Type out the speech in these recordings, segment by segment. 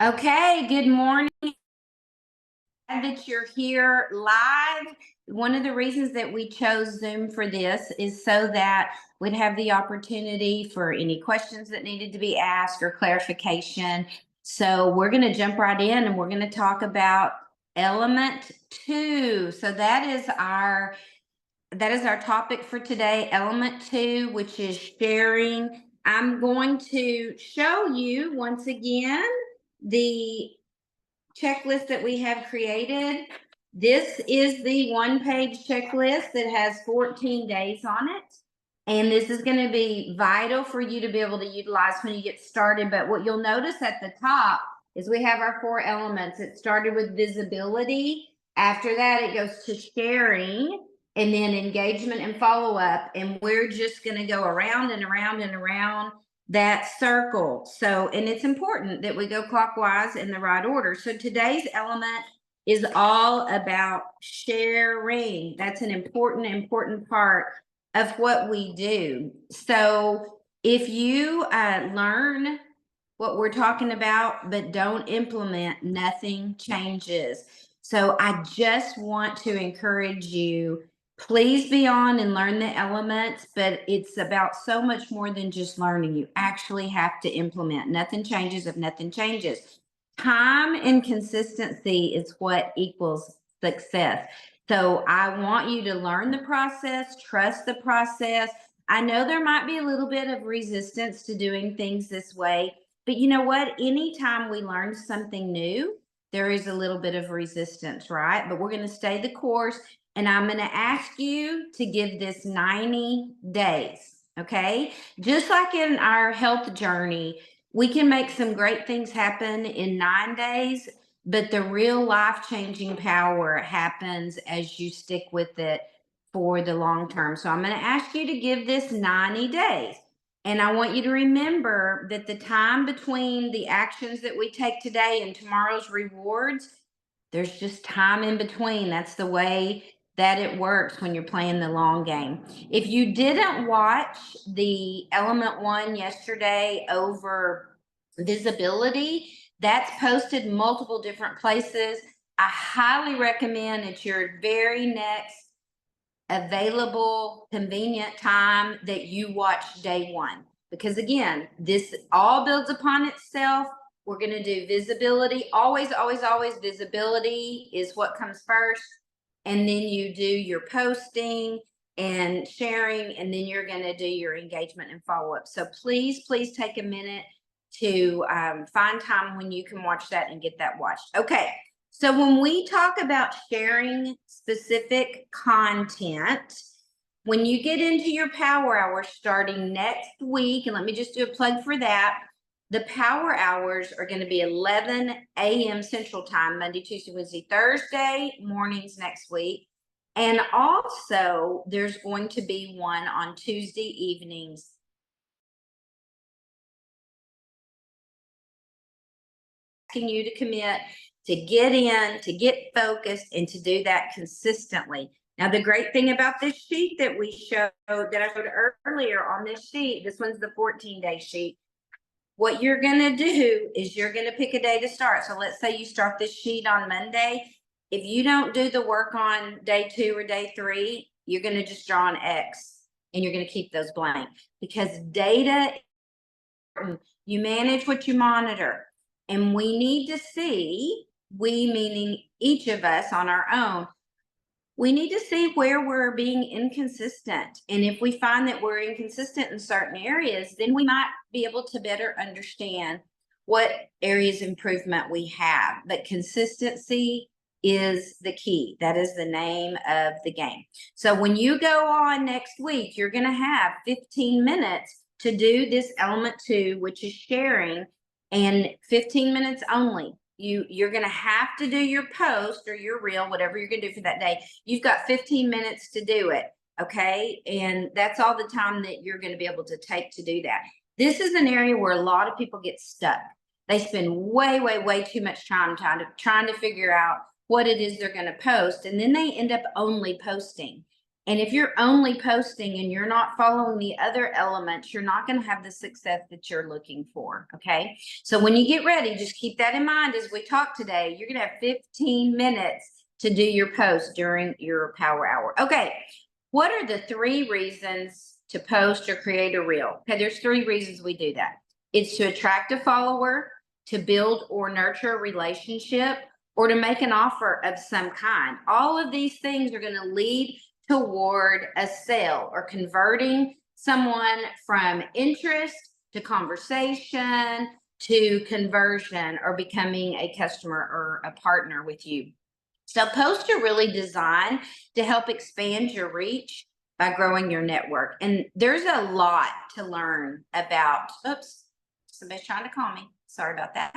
Okay, good morning. Glad that you're here live. One of the reasons that we chose Zoom for this is so that we'd have the opportunity for any questions that needed to be asked or clarification. So we're going to jump right in and we're going to talk about element 2. So that is our topic for today, element 2, which is sharing. I'm going to show you once again the checklist that we have created. This is the one-page checklist that has 14 days on it. And this is going to be vital for you to be able to utilize when you get started. But what you'll notice at the top is we have our 4 elements. It started with visibility. After that, it goes to sharing and then engagement and follow-up. And we're just going to go around and around and around that circle. So, and it's important that we go clockwise in the right order. So today's element is all about sharing. That's an important part of what we do. So if you learn what we're talking about, but don't implement, nothing changes. So I just want to encourage you, please be on and learn the elements, but it's about so much more than just learning. You actually have to implement. Nothing changes if nothing changes. Time and consistency is what equals success. So I want you to learn the process, trust the process. I know there might be a little bit of resistance to doing things this way, but you know what? Anytime we learn something new, there is a little bit of resistance, right? But we're going to stay the course. And I'm going to ask you to give this 90 days. Okay. Just like in our health journey, we can make some great things happen in 9 days, but the real life changing power happens as you stick with it for the long term. So I'm going to ask you to give this 90 days. And I want you to remember that the time between the actions that we take today and tomorrow's rewards, there's just time in between. That's the way that it works when you're playing the long game. If you didn't watch the element 1 yesterday over visibility, that's posted multiple different places. I highly recommend it's your very next available, convenient time that you watch day 1. Because again, this all builds upon itself. We're going to do visibility. Always, always, always visibility is what comes first. And then you do your posting and sharing, and then you're going to do your engagement and follow up. So please take a minute to find time when you can watch that and get that watched. Okay. So when we talk about sharing specific content, when you get into your power hour starting next week, and let me just do a plug for that, the power hours are going to be 11 a.m. Central Time, Monday, Tuesday, Wednesday, Thursday mornings next week. And also there's going to be one on Tuesday evenings. Asking you to commit, to get in, to get focused, and to do that consistently. Now, the great thing about this sheet that I showed earlier on this sheet, this one's the 14-day sheet. What you're going to do is you're going to pick a day to start. So let's say you start this sheet on Monday. If you don't do the work on day 2 or day 3, you're going to just draw an X and you're going to keep those blank, because data, you manage what you monitor. And we need to see, we meaning each of us on our own, we need to see where we're being inconsistent. And if we find that we're inconsistent in certain areas, then we might be able to better understand what areas of improvement we have. But consistency is the key. That is the name of the game. So when you go on next week, you're going to have 15 minutes to do this element 2, which is sharing, and 15 minutes only. You're going to have to do your post or your reel, whatever you're going to do for that day. You've got 15 minutes to do it. Okay. And that's all the time that you're going to be able to take to do that. This is an area where a lot of people get stuck. They spend way too much time trying to figure out what it is they're going to post. And then they end up only posting. And if you're only posting and you're not following the other elements, you're not going to have the success that you're looking for. Okay. So when you get ready, just keep that in mind as we talk today. You're going to have 15 minutes to do your post during your power hour. Okay. What are the 3 reasons to post or create a reel? Okay. There's 3 reasons we do that. It's to attract a follower, to build or nurture a relationship, or to make an offer of some kind. All of these things are going to lead toward a sale or converting someone from interest to conversation to conversion or becoming a customer or a partner with you. So posts are really designed to help expand your reach by growing your network. And there's a lot to learn about. Oops, somebody's trying to call me. Sorry about that.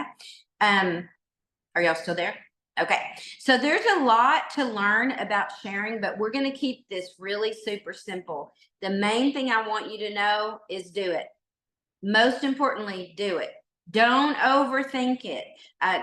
Are y'all still there? Okay, so there's a lot to learn about sharing, but we're going to keep this really super simple. The main thing I want you to know is do it. Most importantly, do it. Don't overthink it.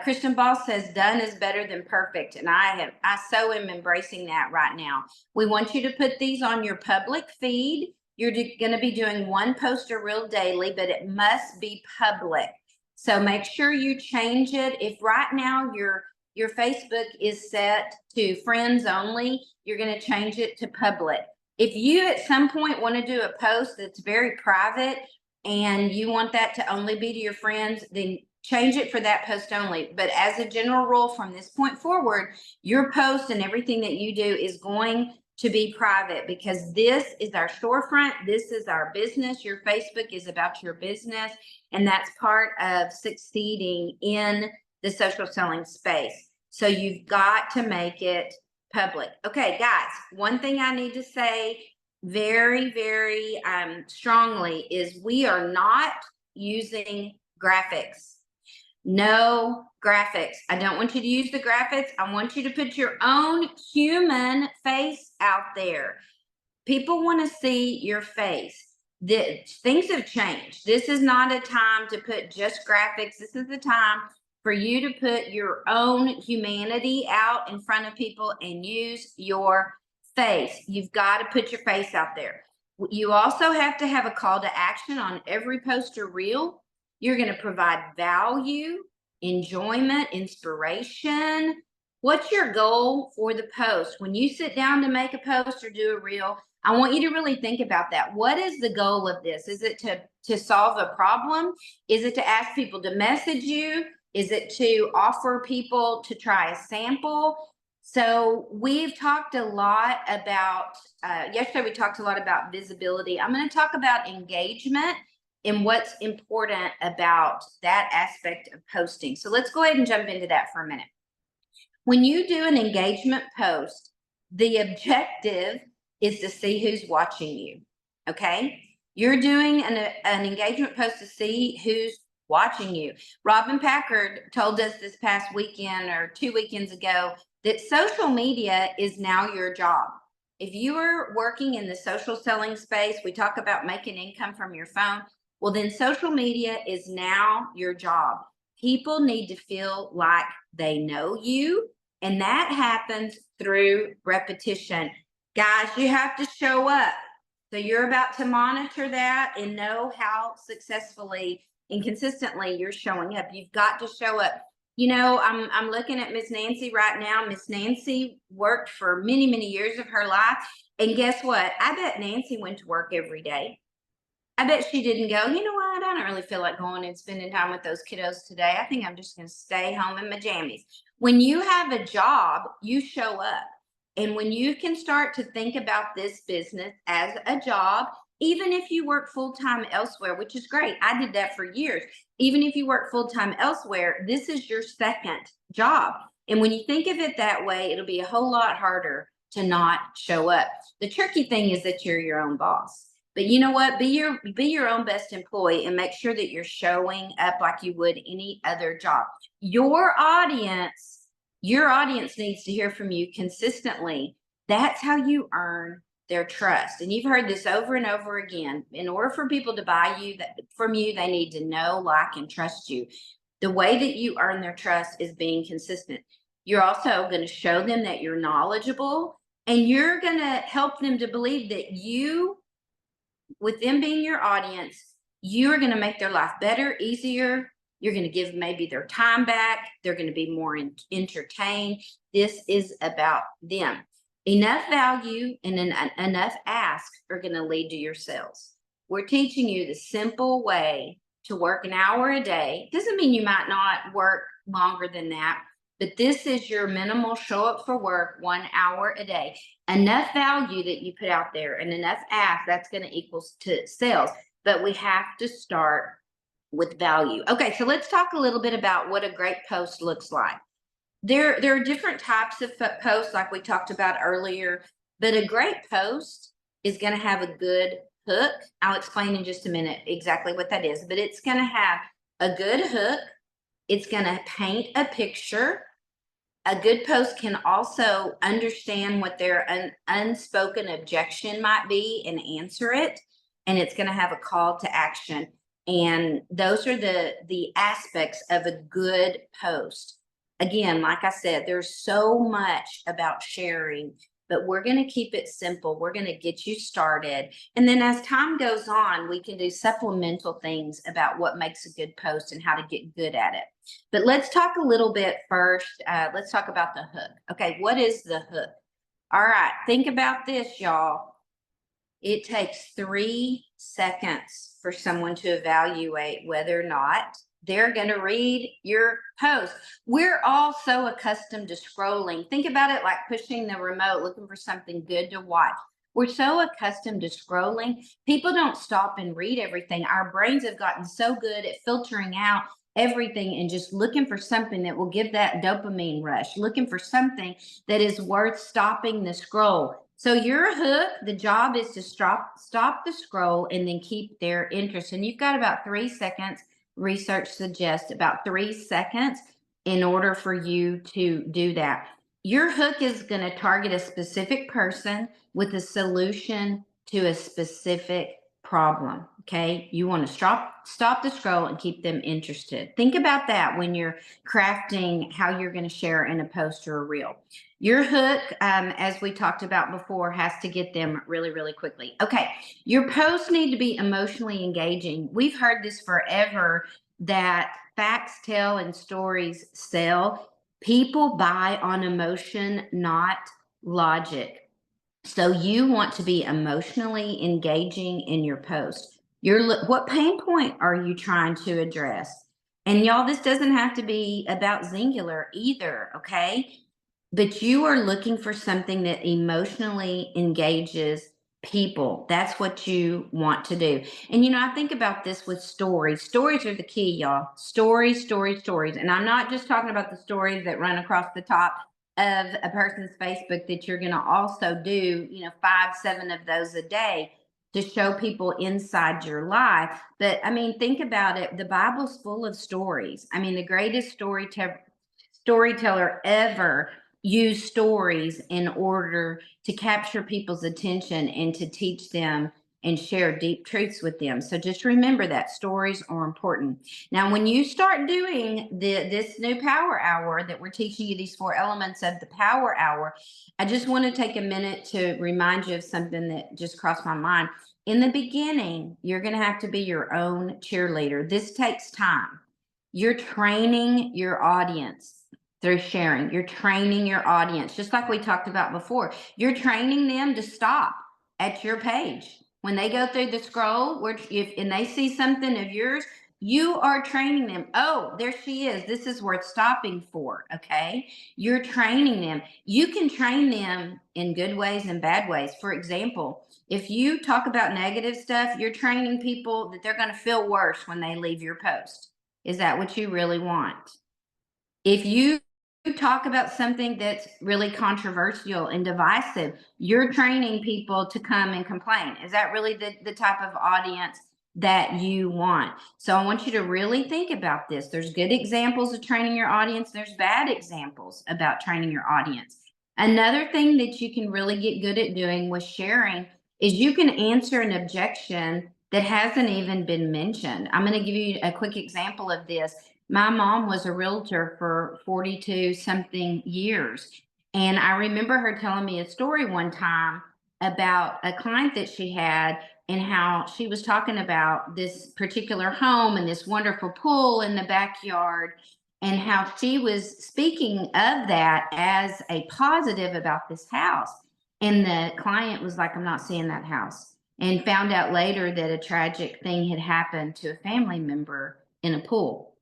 Kristen Ball says done is better than perfect. And I so am embracing that right now. We want you to put these on your public feed. You're going to be doing 1 post or reel daily, but it must be public. So make sure you change it. If right now your Facebook is set to friends only, you're going to change it to public. If you at some point want to do a post that's very private and you want that to only be to your friends, then change it for that post only. But as a general rule, from this point forward, your post and everything that you do is going to be private, because this is our storefront. This is our business. Your Facebook is about your business. And that's part of succeeding in the social selling space. So you've got to make it public. Okay, guys, one thing I need to say very, very strongly is we are not using graphics. No graphics. I don't want you to use the graphics. I want you to put your own human face out there. People want to see your face. Things have changed. This is not a time to put just graphics. This is the time for you to put your own humanity out in front of people and use your face. You've got to put your face out there. You also have to have a call to action on every post or reel. You're going to provide value, enjoyment, inspiration. What's your goal for the post? When you sit down to make a post or do a reel, I want you to really think about that. What is the goal of this? Is it to solve a problem? Is it to ask people to message you? Is it to offer people to try a sample? So we've talked a lot about, yesterday we talked a lot about visibility. I'm going to talk about engagement and what's important about that aspect of posting. So let's go ahead and jump into that for a minute. When you do an engagement post, the objective is to see who's watching you. Okay. You're doing an engagement post to see who's watching you. Robin Packard told us this past weekend or 2 weekends ago that social media is now your job. If you are working in the social selling space, we talk about making income from your phone. Well, then social media is now your job. People need to feel like they know you, and that happens through repetition. Guys, you have to show up. So you're about to monitor that and know how successfully and consistently you're showing up. You've got to show up. You know, I'm looking at Miss Nancy right now. Miss Nancy worked for many, many years of her life. And guess what? I bet Nancy went to work every day. I bet she didn't go, you know what? I don't really feel like going and spending time with those kiddos today. I think I'm just going to stay home in my jammies. When you have a job, you show up. And when you can start to think about this business as a job, even if you work full-time elsewhere, which is great. I did that for years. Even if you work full-time elsewhere, this is your second job. And when you think of it that way, it'll be a whole lot harder to not show up. The tricky thing is that you're your own boss. But you know what? Be your own best employee and make sure that you're showing up like you would any other job. Your audience needs to hear from you consistently. That's how you earn their trust. And you've heard this over and over again. In order for people to buy from you, they need to know, like, and trust you. The way that you earn their trust is being consistent. You're also going to show them that you're knowledgeable And you're going to help them to believe that you, with them being your audience, you're going to make their life better, easier. You're going to give maybe their time back. They're going to be more entertained. This is about them. Enough value and enough ask are going to lead to your sales. We're teaching you the simple way to work an hour a day. Doesn't mean you might not work longer than that, but this is your minimal show up for work 1 hour a day. Enough value that you put out there and enough ask, that's going to equal to sales. But we have to start with value. Okay, so let's talk a little bit about what a great post looks like. There are different types of posts, like we talked about earlier, but a great post is going to have a good hook. I'll explain in just a minute exactly what that is, but it's going to have a good hook. It's going to paint a picture. A good post can also understand what their unspoken objection might be and answer it. And it's going to have a call to action. And those are the aspects of a good post. Again, like I said, there's so much about sharing, but we're going to keep it simple. We're going to get you started. And then as time goes on, we can do supplemental things about what makes a good post and how to get good at it. But let's talk a little bit first. Let's talk about the hook. Okay, what is the hook? All right, think about this, y'all. It takes 3 seconds for someone to evaluate whether or not they're going to read your post. We're all so accustomed to scrolling. Think about it like pushing the remote, looking for something good to watch. We're so accustomed to scrolling. People don't stop and read everything. Our brains have gotten so good at filtering out everything and just looking for something that will give that dopamine rush, looking for something that is worth stopping the scroll. So your hook, the job is to stop the scroll and then keep their interest. And you've got about 3 seconds. Research suggests about 3 seconds in order for you to do that. Your hook is going to target a specific person with a solution to a specific problem. Okay. You want to stop the scroll and keep them interested. Think about that when you're crafting how you're going to share in a post or a reel. Your hook, as we talked about before, has to get them really, really quickly. Okay. Your posts need to be emotionally engaging. We've heard this forever that facts tell and stories sell. People buy on emotion, not logic. So you want to be emotionally engaging in your post. What pain point are you trying to address? And y'all, this doesn't have to be about singular either, okay? But you are looking for something that emotionally engages people. That's what you want to do. And I think about this with stories. Stories are the key, y'all. Stories, stories, stories. And I'm not just talking about the stories that run across the top of a person's Facebook, that you're going to also do, 5, 7 of those a day to show people inside your life. But I mean, think about it. The Bible's full of stories. I mean, the greatest storyteller ever used stories in order to capture people's attention and to teach them and share deep truths with them. So just remember that stories are important. Now, when you start doing this new power hour that we're teaching you, these 4 elements of the power hour, I just want to take a minute to remind you of something that just crossed my mind. In the beginning, you're going to have to be your own cheerleader. This takes time. You're training your audience through sharing. You're training your audience, just like we talked about before. You're training them to stop at your page. When they go through the scroll, and they see something of yours, you are training them. Oh, there she is. This is worth stopping for. Okay. You're training them. You can train them in good ways and bad ways. For example, if you talk about negative stuff, you're training people that they're going to feel worse when they leave your post. Is that what you really want? If you talk about something that's really controversial and divisive, you're training people to come and complain. Is that really the type of audience that you want? So I want you to really think about this. There's good examples of training your audience. There's bad examples about training your audience. Another thing that you can really get good at doing with sharing is you can answer an objection that hasn't even been mentioned. I'm going to give you a quick example of this. My mom was a realtor for 42 something years. And I remember her telling me a story one time about a client that she had and how she was talking about this particular home and this wonderful pool in the backyard, and how she was speaking of that as a positive about this house. And the client was like, I'm not seeing that house. And found out later that a tragic thing had happened to a family member in a pool.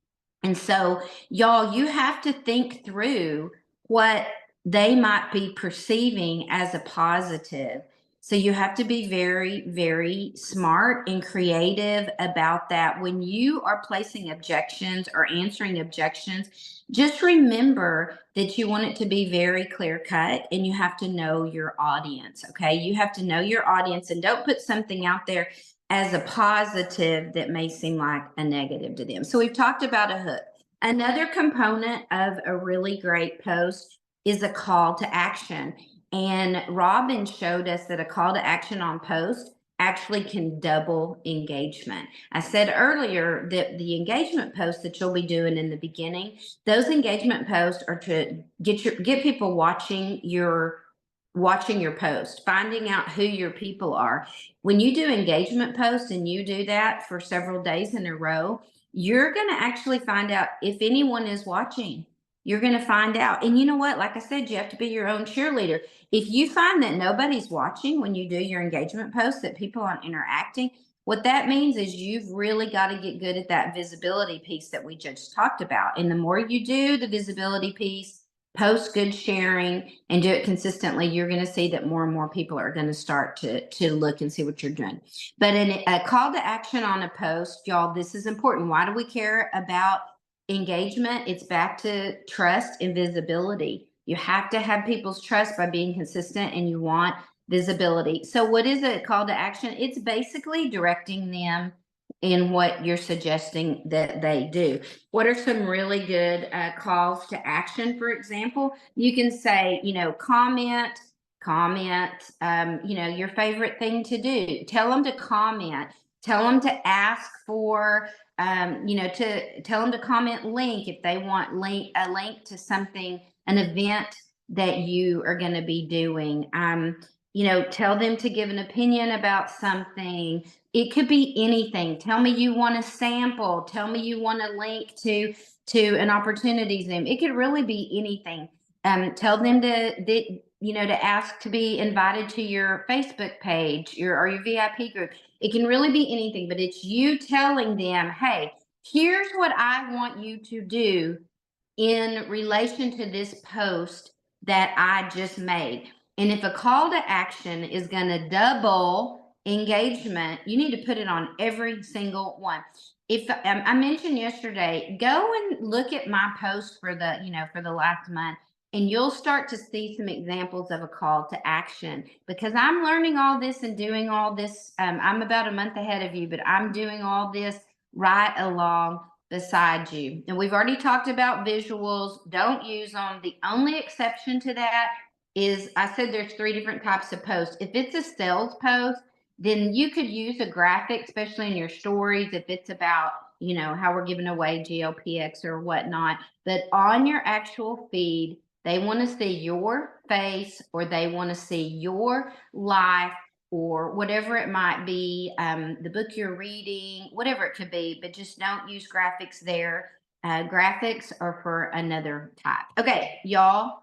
And so, y'all, you have to think through what they might be perceiving as a positive. So you have to be very, very smart and creative about that. When you are placing objections or answering objections, just remember that you want it to be very clear cut and you have to know your audience. Okay. You have to know your audience and don't put something out there as a positive that may seem like a negative to them. So we've talked about a hook. Another component of a really great post is a call to action. And Robin showed us that a call to action on post actually can double engagement. I said earlier that the engagement posts that you'll be doing in the beginning, those engagement posts are to get people watching your post, finding out who your people are. When you do engagement posts and you do that for several days in a row, you're going to actually find out if anyone is watching. You're going to find out. And you know what? Like I said, you have to be your own cheerleader. If you find that nobody's watching when you do your engagement posts, that people aren't interacting, what that means is you've really got to get good at that visibility piece that we just talked about. And the more you do the visibility piece, post good sharing, and do it consistently, you're going to see that more and more people are going to start to look and see what you're doing. But in a call to action on a post, y'all, this is important. Why do we care about engagement? It's back to trust and visibility. You have to have people's trust by being consistent, and you want visibility. So what is a call to action? It's basically directing them in what you're suggesting that they do. What are some really good calls to action? For example, you can say, comment, your favorite thing to do. Tell them to comment. Tell them to ask for, to tell them to comment link if they want a link to something, an event that you are going to be doing. Tell them to give an opinion about something. It could be anything. Tell me you want a sample. Tell me you want a link to an opportunity Zoom. It could really be anything. Tell them to ask to be invited to your Facebook page or your VIP group. It can really be anything, but it's you telling them, hey, here's what I want you to do in relation to this post that I just made. And if a call to action is going to double engagement, you need to put it on every single one. If I mentioned yesterday, go and look at my post for the last month, and you'll start to see some examples of a call to action, because I'm learning all this and doing all this. I'm about a month ahead of you, but I'm doing all this right along beside you. And we've already talked about visuals. Don't use them. The only exception to that is, I said there's 3 different types of posts. If it's a sales post, then you could use a graphic, especially in your stories, if it's about, how we're giving away GLPX or whatnot. But on your actual feed, they want to see your face, or they want to see your life, or whatever it might be, the book you're reading, whatever it could be, but just don't use graphics there. Graphics are for another type. Okay, y'all,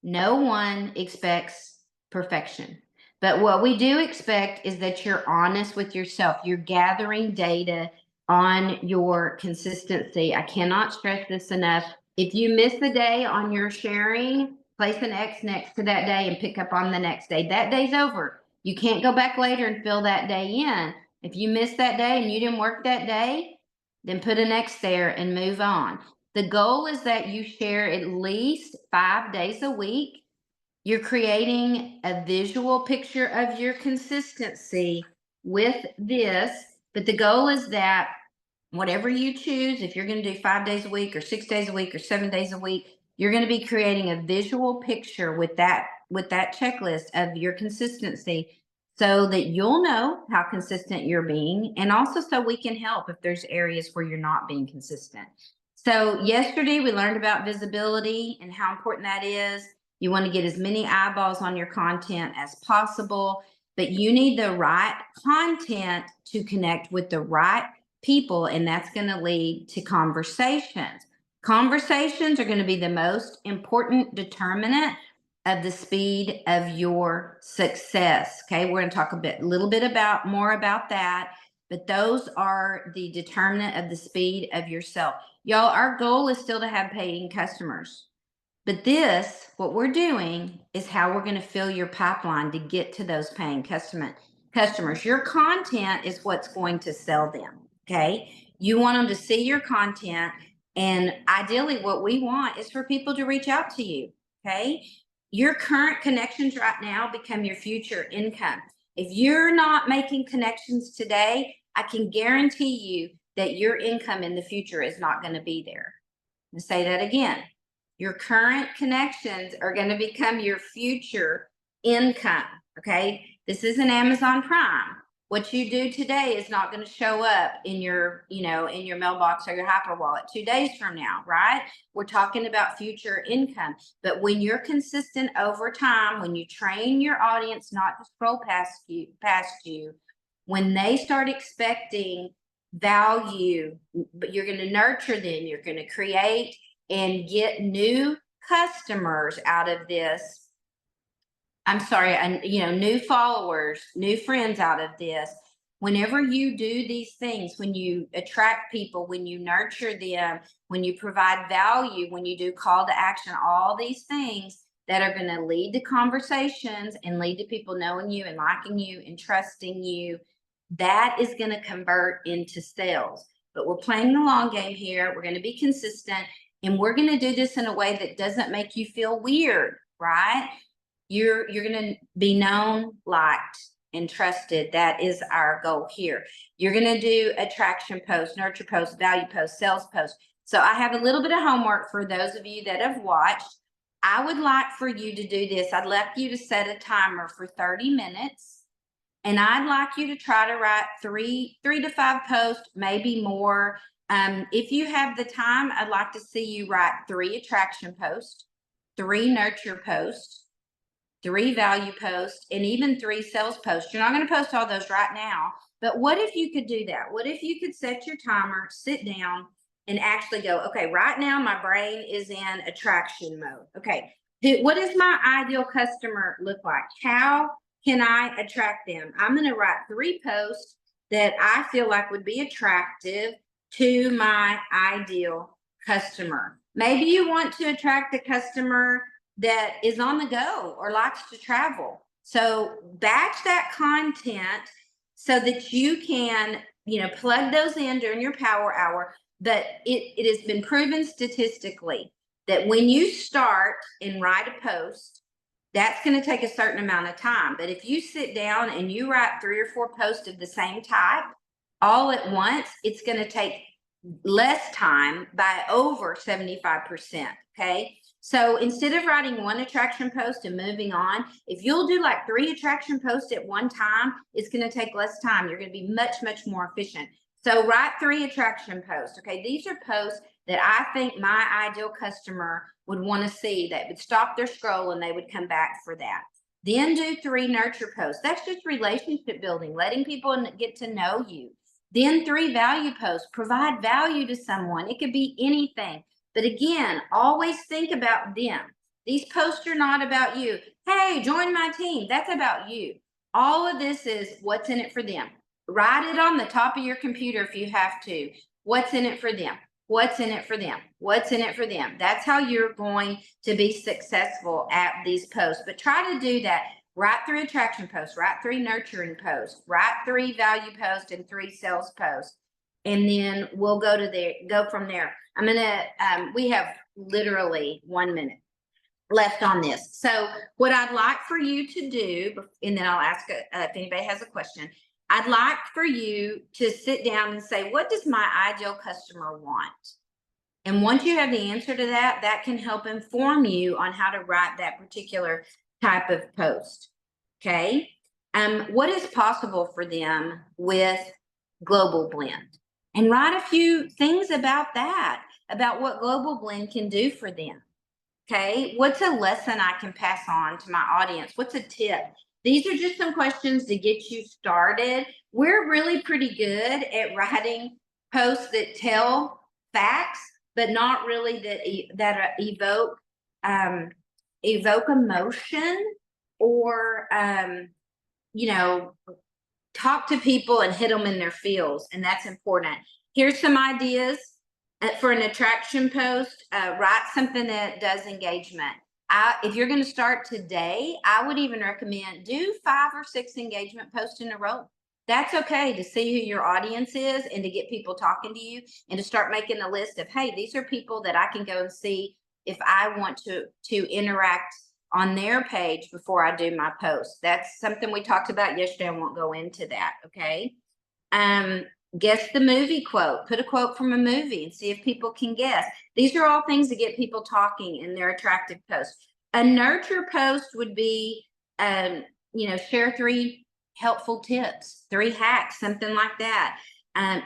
no one expects perfection. But what we do expect is that you're honest with yourself. You're gathering data on your consistency. I cannot stress this enough. If you miss the day on your sharing, place an X next to that day and pick up on the next day. That day's over. You can't go back later and fill that day in. If you missed that day and you didn't work that day, then put an X there and move on. The goal is that you share at least 5 days a week. You're creating a visual picture of your consistency with this, but the goal is that whatever you choose, if you're going to do 5 days a week or 6 days a week or 7 days a week, you're going to be creating a visual picture with that checklist of your consistency, so that you'll know how consistent you're being, and also so we can help if there's areas where you're not being consistent. So yesterday we learned about visibility and how important that is. You want to get as many eyeballs on your content as possible, but you need the right content to connect with the right people, and that's going to lead to conversations. Conversations are going to be the most important determinant of the speed of your success. Okay, we're going to talk a little bit more about that, but those are the determinant of the speed of yourself. Y'all, our goal is still to have paying customers. But what we're doing is how we're going to fill your pipeline to get to those paying customers. Your content is what's going to sell them. Okay. You want them to see your content. And ideally, what we want is for people to reach out to you. Okay. Your current connections right now become your future income. If you're not making connections today, I can guarantee you that your income in the future is not going to be there. I'll say that again. Your current connections are going to become your future income. Okay. This isn't Amazon Prime. What you do today is not going to show up in your, in your mailbox or your hyper wallet 2 days from now, right? We're talking about future income. But when you're consistent over time, when you train your audience not to scroll past you, when they start expecting value, but you're going to nurture them, you're going to create and get new customers out of this. I'm sorry, and new followers, new friends out of this. Whenever you do these things, when you attract people, when you nurture them, when you provide value, when you do call to action, all these things that are going to lead to conversations and lead to people knowing you and liking you and trusting you, that is going to convert into sales. But we're playing the long game here. We're going to be consistent. And we're going to do this in a way that doesn't make you feel weird, right? You're going to be known, liked, and trusted. That is our goal here. You're going to do attraction posts, nurture posts, value posts, sales posts. So I have a little bit of homework for those of you that have watched. I would like for you to do this. I'd like you to set a timer for 30 minutes. And I'd like you to try to write three to 5 posts, maybe more. If you have the time, I'd like to see you write 3 attraction posts, 3 nurture posts, 3 value posts, and even 3 sales posts. You're not going to post all those right now, but what if you could do that? What if you could set your timer, sit down, and actually go, okay, right now my brain is in attraction mode. Okay, what does my ideal customer look like? How can I attract them? I'm going to write 3 posts that I feel like would be attractive to my ideal customer. Maybe you want to attract a customer that is on the go or likes to travel. So batch that content so that you can, plug those in during your power hour. But it has been proven statistically that when you start and write a post, that's going to take a certain amount of time. But if you sit down and you write 3 or 4 posts of the same type all at once, it's going to take less time by over 75%. Okay. So instead of writing 1 attraction post and moving on, if you'll do like 3 attraction posts at one time, it's going to take less time. You're going to be much, much more efficient. So write 3 attraction posts. Okay. These are posts that I think my ideal customer would want to see, that would stop their scroll and they would come back for that. Then do 3 nurture posts. That's just relationship building, letting people get to know you. Then 3 value posts, provide value to someone. It could be anything. But again, always think about them. These posts are not about you. Hey, join my team. That's about you. All of this is what's in it for them. Write it on the top of your computer if you have to. What's in it for them? What's in it for them? What's in it for them? That's how you're going to be successful at these posts. But try to do that. Write 3 attraction posts, write 3 nurturing posts, write 3 value posts and 3 sales posts. And then we'll go from there. We have literally 1 minute left on this. So what I'd like for you to do, and then I'll ask if anybody has a question, I'd like for you to sit down and say, what does my ideal customer want? And once you have the answer to that, that can help inform you on how to write that particular type of post. Okay. What is possible for them with Global Blend? And write a few things about that, about what Global Blend can do for them. Okay. What's a lesson I can pass on to my audience? What's a tip? These are just some questions to get you started. We're really pretty good at writing posts that tell facts, but not really that um, evoke emotion or you know, talk to people and hit them in their feels, and that's important. Here's some ideas for an attraction post. Write something that does engagement. If you're going to start today, I would even recommend do 5 or 6 engagement posts in a row. That's okay to see who your audience is and to get people talking to you and to start making a list of, hey, these are people that I can go and see if I want to interact on their page before I do my post. That's something we talked about yesterday. I won't go into that. Okay. Um, Guess the movie quote. Put a quote from a movie and see if people can guess. These are all things to get people talking in their attractive posts. A nurture post would be, share 3 helpful tips, 3 hacks, something like that.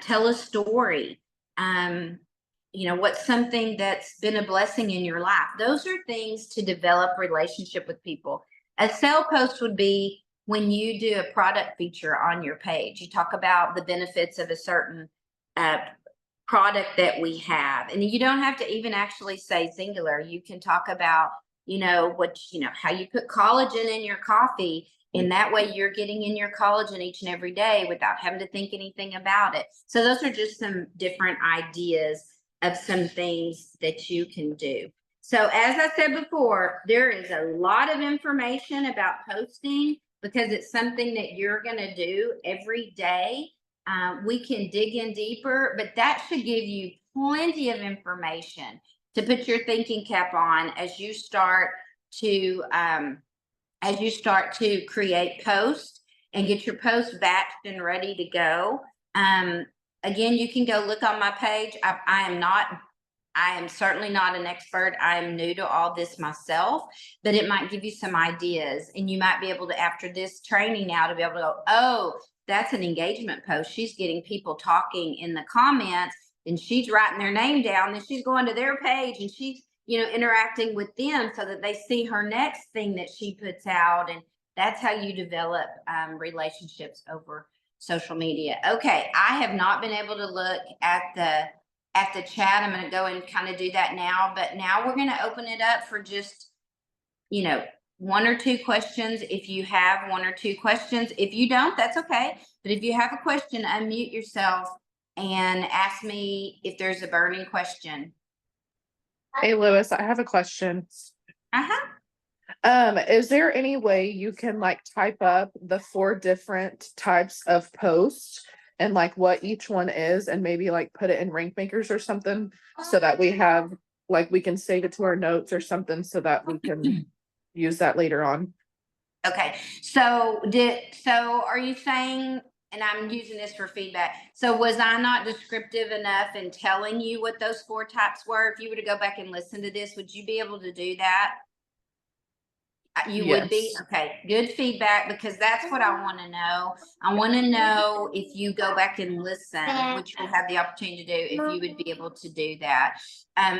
Tell a story. What's something that's been a blessing in your life? Those are things to develop relationship with people. A sell post would be when you do a product feature on your page. You talk about the benefits of a certain product that we have. And you don't have to even actually say singular. You can talk about, how you put collagen in your coffee. And that way you're getting in your collagen each and every day without having to think anything about it. So those are just some different ideas of some things that you can do. So as I said before, there is a lot of information about posting because it's something that you're going to do every day. We can dig in deeper, but that should give you plenty of information to put your thinking cap on as you start to create posts and get your posts batched and ready to go. Again, you can go look on my page. I am certainly not an expert. I am new to all this myself, but it might give you some ideas. And you might be able to, after this training now, to be able to go, oh, that's an engagement post. She's getting people talking in the comments and she's writing their name down. Then she's going to their page and she's, interacting with them so that they see her next thing that she puts out. And that's how you develop relationships over social media. Okay, I have not been able to look at the chat. I'm going to go and kind of do that now, but now we're going to open it up for just, 1 or 2 questions. If you have 1 or 2 questions, if you don't, that's okay. But if you have a question, unmute yourself and ask me if there's a burning question. Hey, Lewis, I have a question. Uh-huh. Is there any way you can type up the 4 different types of posts and what each one is and maybe put it in rank makers or something so that we have we can save it to our notes or something so that we can use that later on? Okay. So are you saying, and I'm using this for feedback, so was I not descriptive enough in telling you what those 4 types were? If you were to go back and listen to this, would you be able to do that? You would be? Yes. Okay, good feedback, because that's what I want to know. I want to know if you go back and listen, which you'll have the opportunity to do, if you would be able to do that.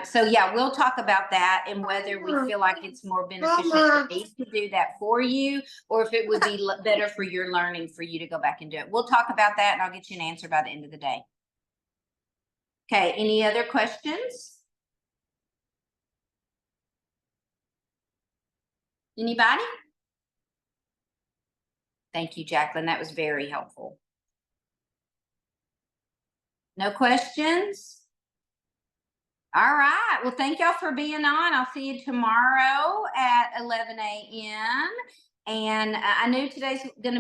So yeah, we'll talk about that and whether we feel like it's more beneficial for me to do that for you, or if it would be better for your learning for you to go back and do it. We'll talk about that and I'll get you an answer by the end of the day. Okay, any other questions? Anybody? Thank you, Jacqueline. That was very helpful. No questions? All right. Well, thank y'all for being on. I'll see you tomorrow at 11 a.m. And I knew today's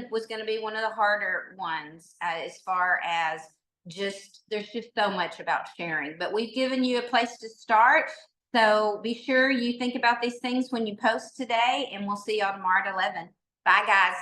was gonna be one of the harder ones as far as there's just so much about sharing. But we've given you a place to start. So be sure you think about these things when you post today, and we'll see y'all tomorrow at 11. Bye, guys.